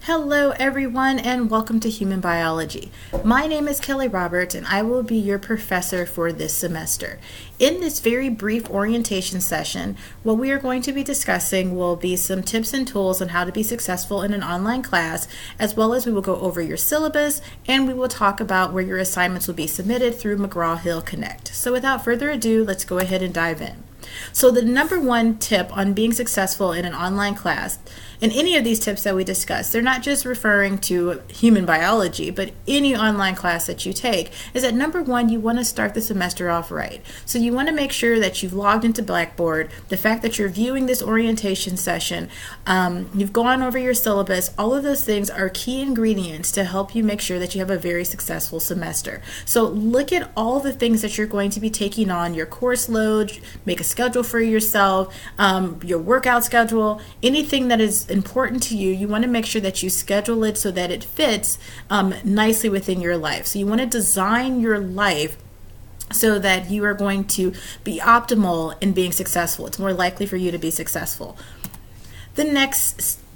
Hello everyone and welcome to Human Biology. My name is Kelly Roberts and I will be your professor for this semester. In this very brief orientation session, what we are going to be discussing will be some tips and tools on how to be successful in an online class, as well as we will go over your syllabus and we will talk about where your assignments will be submitted through McGraw-Hill Connect. So without further ado, let's go ahead and dive in. So the number one tip on being successful in an online class, and any of these tips that we discuss, they're not just referring to human biology, but any online class that you take, is that number one, you want to start the semester off right. So you want to make sure that you've logged into Blackboard, the fact that you're viewing this orientation session, you've gone over your syllabus, all of those things are key ingredients to help you make sure that you have a very successful semester. So look at all the things that you're going to be taking on, your course load, make a schedule for yourself, your workout schedule, anything that is important to you, you want to make sure that you schedule it so that it fits nicely within your life. So you want to design your life so that you are going to be optimal in being successful. It's more likely for you to be successful. The next step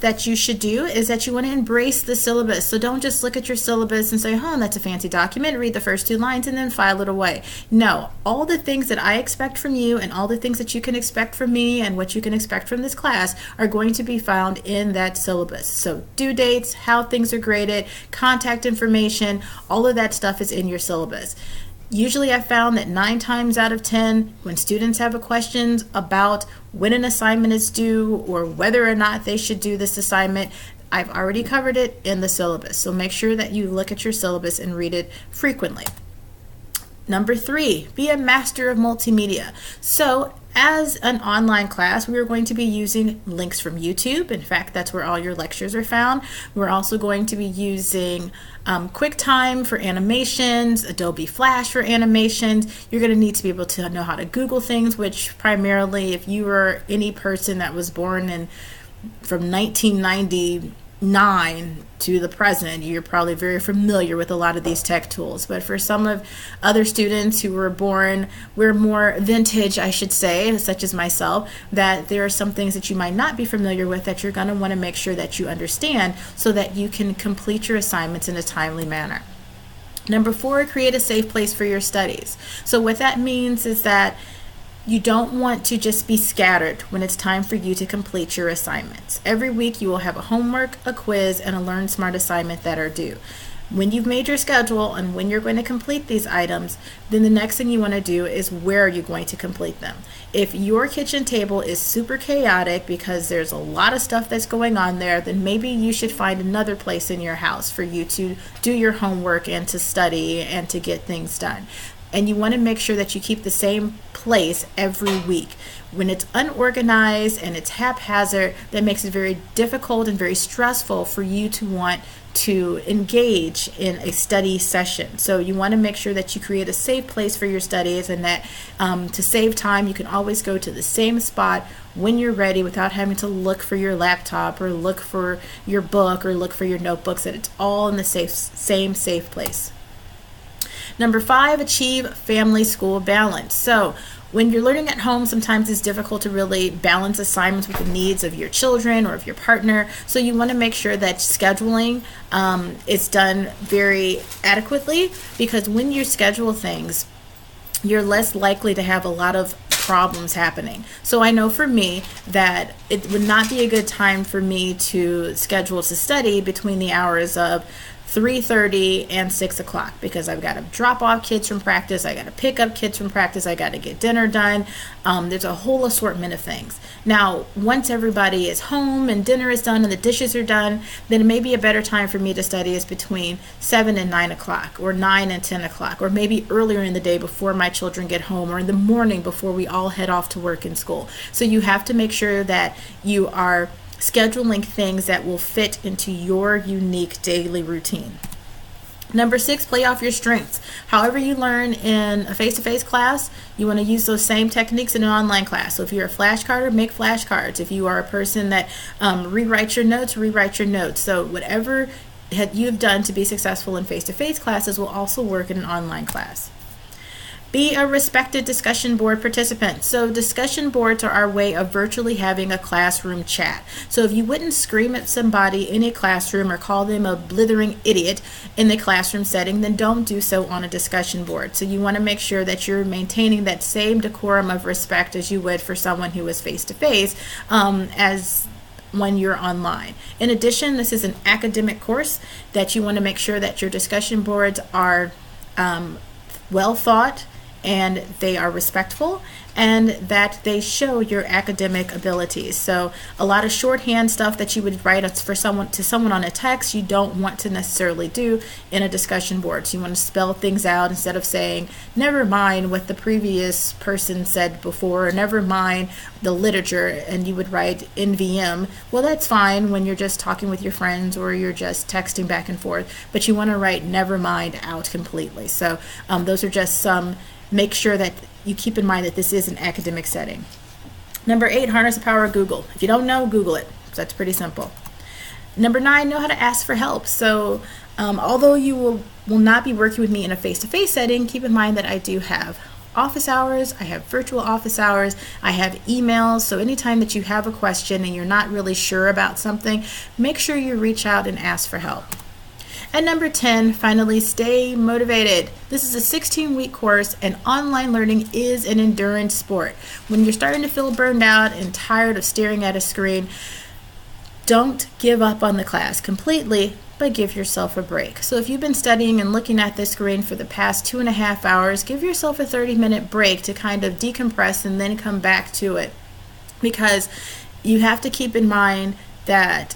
that you should do is that you want to embrace the syllabus. So don't just look at your syllabus and say, oh, that's a fancy document, read the first 2 lines and then file it away. No, all the things that I expect from you and all the things that you can expect from me and what you can expect from this class are going to be found in that syllabus. So due dates, how things are graded, contact information, all of that stuff is in your syllabus. Usually I found that 9 times out of 10, when students have questions about when an assignment is due or whether or not they should do this assignment, I've already covered it in the syllabus. So make sure that you look at your syllabus and read it frequently. Number 3, be a master of multimedia. So as an online class, we are going to be using links from YouTube. In fact, that's where all your lectures are found. We're also going to be using QuickTime for animations, Adobe Flash for animations. You're going to need to be able to know how to Google things, which primarily if you were any person that was born from 1999 to the present, you're probably very familiar with a lot of these tech tools. But for some of other students who we're more vintage, I should say, such as myself, that there are some things that you might not be familiar with that you're going to want to make sure that you understand so that you can complete your assignments in a timely manner. Number 4, create a safe place for your studies. So what that means is that you don't want to just be scattered when it's time for you to complete your assignments. Every week you will have a homework, a quiz, and a Learn Smart assignment that are due. When you've made your schedule and when you're going to complete these items, then the next thing you want to do is where are you going to complete them. If your kitchen table is super chaotic because there's a lot of stuff that's going on there, then maybe you should find another place in your house for you to do your homework and to study and to get things done. And you want to make sure that you keep the same place every week. When it's unorganized and it's haphazard, that makes it very difficult and very stressful for you to want to engage in a study session. So you want to make sure that you create a safe place for your studies, and that to save time, you can always go to the same spot when you're ready without having to look for your laptop or look for your book or look for your notebooks, that it's all in the same safe place. Number 5, achieve family-school balance. So when you're learning at home, sometimes it's difficult to really balance assignments with the needs of your children or of your partner. So you want to make sure that scheduling is done very adequately, because when you schedule things, you're less likely to have a lot of problems happening. So I know for me that it would not be a good time for me to schedule to study between the hours of 3:30 and 6 o'clock, because I've got to drop off kids from practice, I got to pick up kids from practice, I got to get dinner done. There's a whole assortment of things. Now, once everybody is home and dinner is done and the dishes are done, then it may be a better time for me to study is between 7 and 9 o'clock, or 9 and 10 o'clock, or maybe earlier in the day before my children get home, or in the morning before we all head off to work and school. So you have to make sure that you are scheduling things that will fit into your unique daily routine. Number 6, play off your strengths. However you learn in a face-to-face class, you want to use those same techniques in an online class. So if you're a flashcarder, make flashcards. If you are a person that rewrites your notes, rewrite your notes. So whatever you've done to be successful in face-to-face classes will also work in an online class. Be a respected discussion board participant. So discussion boards are our way of virtually having a classroom chat. So if you wouldn't scream at somebody in a classroom or call them a blithering idiot in the classroom setting, then don't do so on a discussion board. So you want to make sure that you're maintaining that same decorum of respect as you would for someone who is face-to-face as when you're online. In addition, this is an academic course that you want to make sure that your discussion boards are well thought, and they are respectful, and that they show your academic abilities. So a lot of shorthand stuff that you would write for someone on a text, you don't want to necessarily do in a discussion board. So you want to spell things out instead of saying, never mind what the previous person said before, or never mind the literature, and you would write NVM. Well, that's fine when you're just talking with your friends or you're just texting back and forth, but you want to write never mind out completely. So those are just some. Make sure that you keep in mind that this is an academic setting. Number 8, harness the power of Google. If you don't know, Google it. So that's pretty simple. Number 9, know how to ask for help. So although you will not be working with me in a face-to-face setting, keep in mind that I do have office hours, I have virtual office hours, I have emails. So anytime that you have a question and you're not really sure about something, make sure you reach out and ask for help. And number 10, finally, stay motivated. This is a 16-week course, and online learning is an endurance sport. When you're starting to feel burned out and tired of staring at a screen, don't give up on the class completely, but give yourself a break. So if you've been studying and looking at the screen for the past 2.5 hours, give yourself a 30-minute break to kind of decompress and then come back to it. Because you have to keep in mind that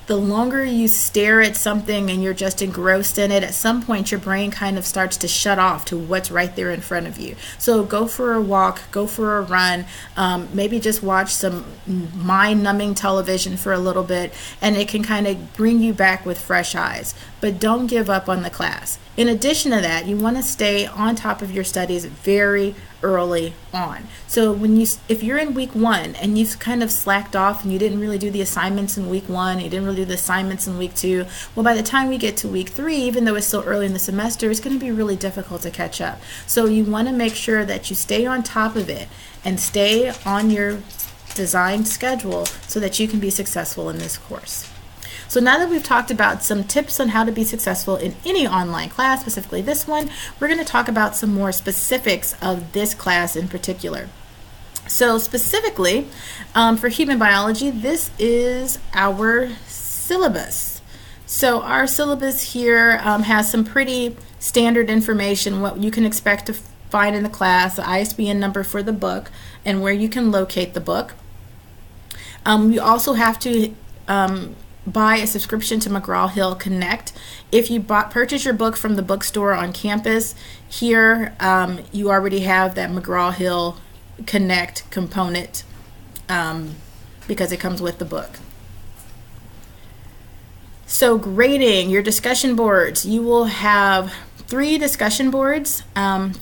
the longer you stare at something and you're just engrossed in it, at some point your brain kind of starts to shut off to what's right there in front of you. So go for a walk, go for a run, maybe just watch some mind-numbing television for a little bit, and it can kind of bring you back with fresh eyes. But don't give up on the class. In addition to that, you want to stay on top of your studies very early on. So if you're in week 1 and you've kind of slacked off and you didn't really do the assignments in week 1, you didn't really do the assignments in week 2, well, by the time we get to week 3, even though it's still early in the semester, it's going to be really difficult to catch up. So you want to make sure that you stay on top of it and stay on your designed schedule so that you can be successful in this course. So now that we've talked about some tips on how to be successful in any online class, specifically this one, we're going to talk about some more specifics of this class in particular. So specifically, for human biology, this is our syllabus. So our syllabus here has some pretty standard information, what you can expect to find in the class, the ISBN number for the book, and where you can locate the book. You also have to buy a subscription to McGraw-Hill Connect. If you purchase your book from the bookstore on campus, here you already have that McGraw-Hill Connect component because it comes with the book. So grading your discussion boards, you will have 3 discussion boards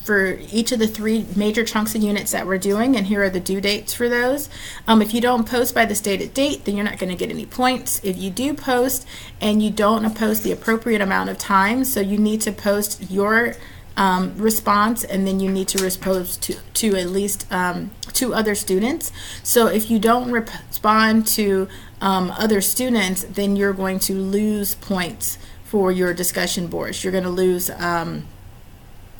for each of the 3 major chunks of units that we're doing, and here are the due dates for those. If you don't post by the stated date, then you're not going to get any points. If you do post and you don't post the appropriate amount of time, so you need to post your response, and then you need to respond to at least 2 other students. So if you don't respond to other students, then you're going to lose points for your discussion boards. You're going to lose,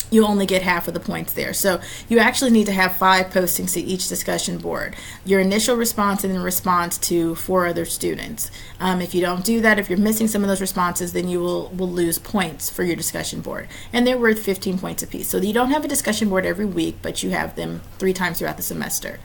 you only get half of the points there. So you actually need to have 5 postings to each discussion board. Your initial response and then response to 4 other students. If you don't do that, if you're missing some of those responses, then you will lose points for your discussion board. And they're worth 15 points apiece. So you don't have a discussion board every week, but you have them 3 times throughout the semester.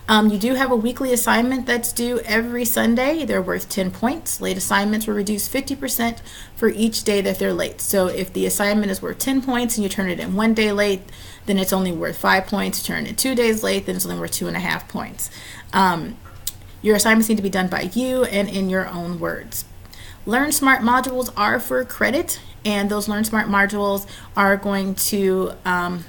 You do have a weekly assignment that's due every Sunday. They're worth 10 points. Late assignments will reduce 50% for each day that they're late. So if the assignment is worth 10 points and you turn it in 1 day late, then it's only worth 5 points. Turn it 2 days late, then it's only worth 2.5 points. Your assignments need to be done by you and in your own words. Learn Smart modules are for credit, and those Learn Smart modules are going to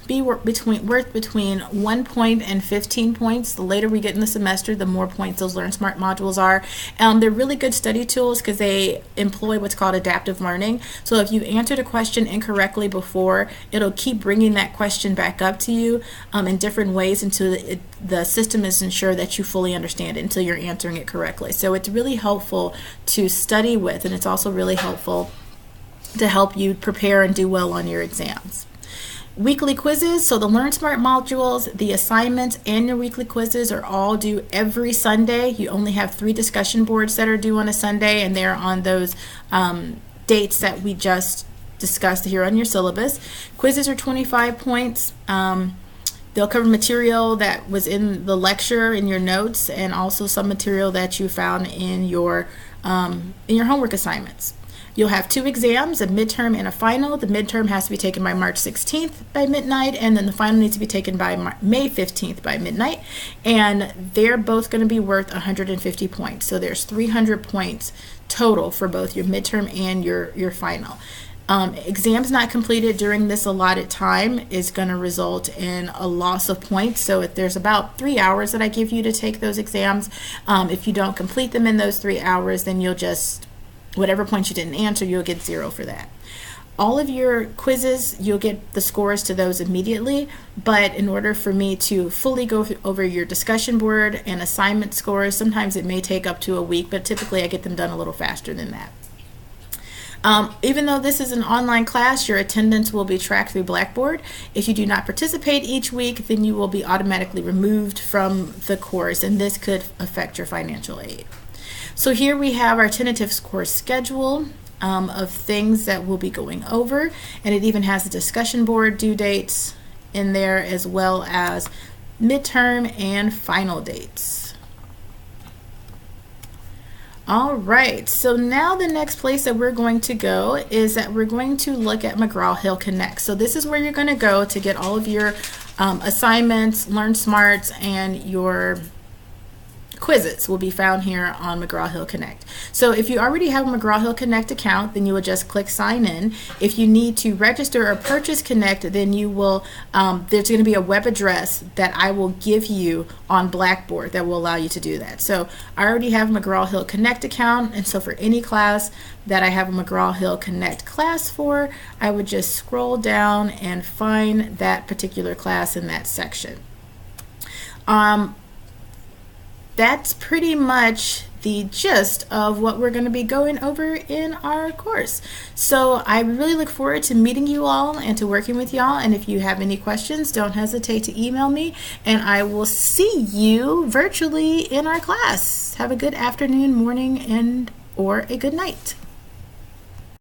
be worth between 1 point and 15 points. The later we get in the semester, the more points those Learn Smart modules are. They're really good study tools because they employ what's called adaptive learning. So if you answered a question incorrectly before, it'll keep bringing that question back up to you in different ways until the system is ensured that you fully understand it until you're answering it correctly. So it's really helpful to study with, and it's also really helpful to help you prepare and do well on your exams. Weekly quizzes, so the Learn Smart modules, the assignments, and your weekly quizzes are all due every Sunday. You only have 3 discussion boards that are due on a Sunday, and they're on those dates that we just discussed here on your syllabus. Quizzes are 25 points. They'll cover material that was in the lecture in your notes, and also some material that you found in your homework assignments. You'll have 2 exams, a midterm and a final. The midterm has to be taken by March 16th by midnight, and then the final needs to be taken by May 15th by midnight. And they're both going to be worth 150 points. So there's 300 points total for both your midterm and your final. Exams not completed during this allotted time is going to result in a loss of points. So if there's about 3 hours that I give you to take those exams, if you don't complete them in those 3 hours, then you'll just, whatever points you didn't answer, you'll get 0 for that. All of your quizzes, you'll get the scores to those immediately, but in order for me to fully go over your discussion board and assignment scores, sometimes it may take up to a week, but typically I get them done a little faster than that. Even though this is an online class, your attendance will be tracked through Blackboard. If you do not participate each week, then you will be automatically removed from the course, and this could affect your financial aid. So here we have our tentative course schedule of things that we'll be going over, and it even has the discussion board due dates in there, as well as midterm and final dates. All right, so now the next place that we're going to go is that we're going to look at McGraw-Hill Connect. So this is where you're going to go to get all of your assignments, Learn Smarts, and your quizzes will be found here on McGraw-Hill Connect. So if you already have a McGraw-Hill Connect account, then you will just click sign in. If you need to register or purchase Connect, then you will, there's going to be a web address that I will give you on Blackboard that will allow you to do that. So I already have a McGraw-Hill Connect account, and so for any class that I have a McGraw-Hill Connect class for, I would just scroll down and find that particular class in that section. That's pretty much the gist of what we're going to be going over in our course. So I really look forward to meeting you all and to working with y'all. And if you have any questions, don't hesitate to email me, and I will see you virtually in our class. Have a good afternoon, morning, and or a good night.